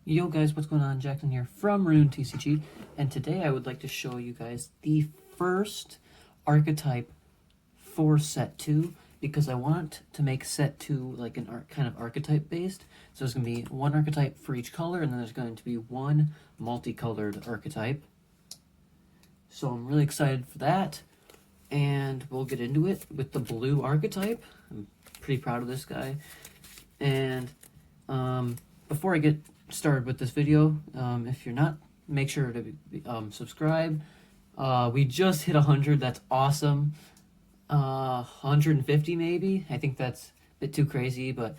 Yo guys, what's going on? Jackson here from Rune TCG, and today I would like to show you guys the first archetype for set 2, because I want to make set 2 like an kind of archetype based. So there's going to be one archetype for each color, and then there's going to be one multicolored archetype. So I'm really excited for that, and we'll get into it with the blue archetype. I'm pretty proud of this guy. And before I get started with this video, if you're not, make sure to subscribe. We just hit 100. That's awesome. 150 maybe. I think that's a bit too crazy, but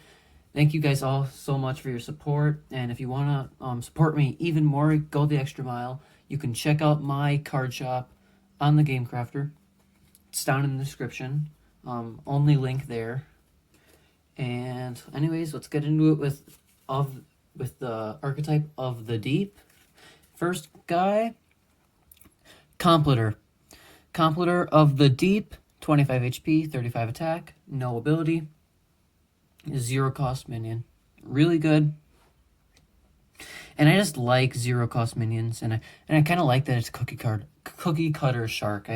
thank you guys all so much for your support. And if you want to support me even more, go the extra mile, you can check out my card shop on the Game Crafter. It's down in the description. Only link there. And anyways, let's get into it with the archetype of the deep. First guy, Completer. Completer of the deep, 25 HP, 35 attack, no ability, 0 cost minion. Really good. And I just like 0 cost minions, and I kind of like that it's cookie cutter shark.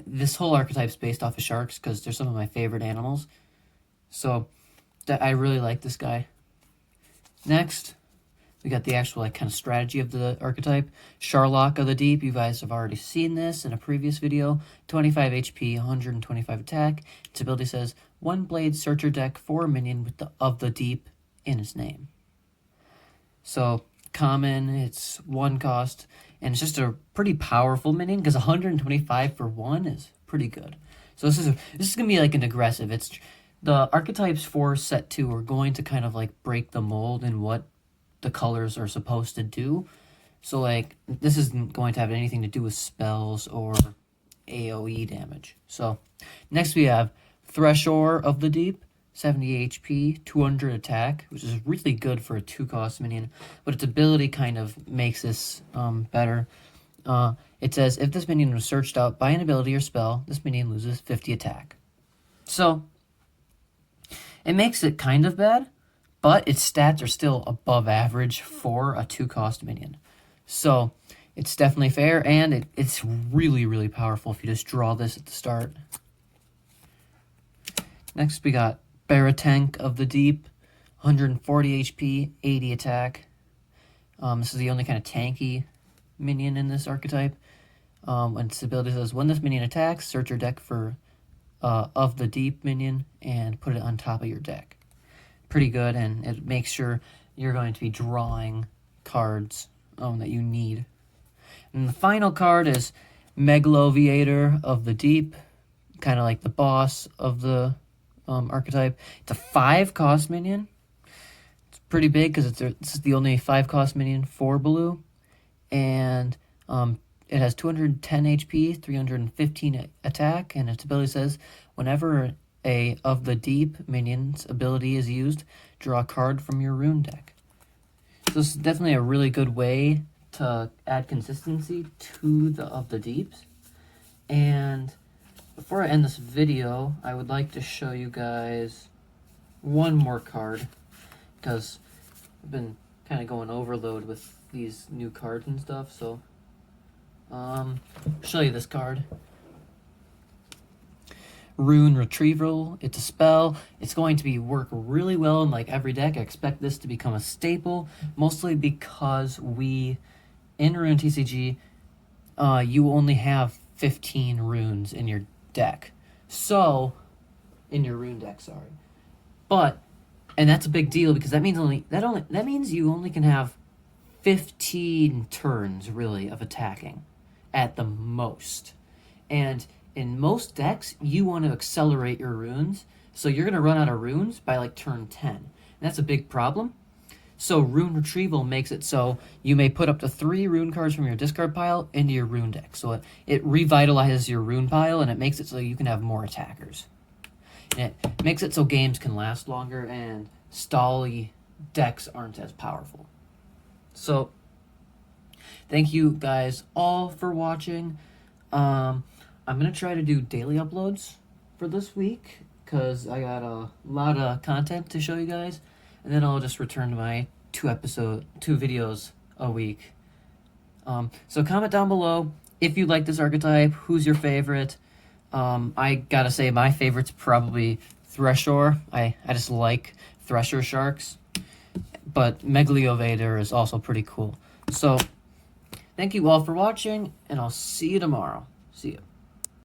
This whole archetype's based off of sharks because they're some of my favorite animals. So I really like this guy. Next, we got the actual kind of strategy of the archetype. Charlock of the Deep. You guys have already seen this in a previous video. 25 HP, 125 attack. Its ability says, one blade, search your deck for a minion with the of the Deep in its name. So, common, it's 1 cost, and it's just a pretty powerful minion, because 125 for 1 is pretty good. So this is going to be like an aggressive. The archetypes for set 2 are going to kind of like break the mold in what the colors are supposed to do. So like this isn't going to have anything to do with spells or AoE damage. So next we have Thresher of the Deep, 70 HP, 200 attack, which is really good for a 2-cost minion, but its ability kind of makes this better. It says, if this minion was searched out by an ability or spell, this minion loses 50 attack. So it makes it kind of bad, but its stats are still above average for a 2-cost minion. So it's definitely fair, and it's really, really powerful if you just draw this at the start. Next, we got Baratank of the Deep, 140 HP, 80 attack. This is the only kind of tanky minion in this archetype. When its ability says, when this minion attacks, search your deck for of the deep minion and put it on top of your deck. Pretty good, and it makes sure you're going to be drawing cards that you need. And the final card is Megaloviator of the Deep, kind of like the boss of the archetype. It's a 5-cost minion. It's pretty big because this is the only 5-cost minion for blue, and it has 210 HP, 315 attack, and its ability says, whenever a of the deep minion's ability is used, draw a card from your rune deck. So this is definitely a really good way to add consistency to the of the deeps. And before I end this video, I would like to show you guys one more card, because I've been kind of going overload with these new cards and stuff, so show you this card. Rune Retrieval. It's a spell. It's going to work really well in like every deck. I expect this to become a staple, mostly because in Rune TCG, you only have 15 runes in your deck. So, in your rune deck, sorry. And that's a big deal, because that means you only can have 15 turns really of attacking at the most. And in most decks, you want to accelerate your runes, so you're going to run out of runes by like turn 10. And that's a big problem. So Rune Retrieval makes it so you may put up to 3 rune cards from your discard pile into your rune deck. So it revitalizes your rune pile, and it makes it so you can have more attackers. And it makes it so games can last longer and stally decks aren't as powerful. So thank you guys all for watching. I'm going to try to do daily uploads for this week, because I got a lot of content to show you guys. And then I'll just return to my two videos a week. So comment down below if you like this archetype, who's your favorite. I gotta say my favorite's probably Thresher. I just like Thresher sharks, but Megaliovator is also pretty cool. So thank you all for watching, and I'll see you tomorrow. See you.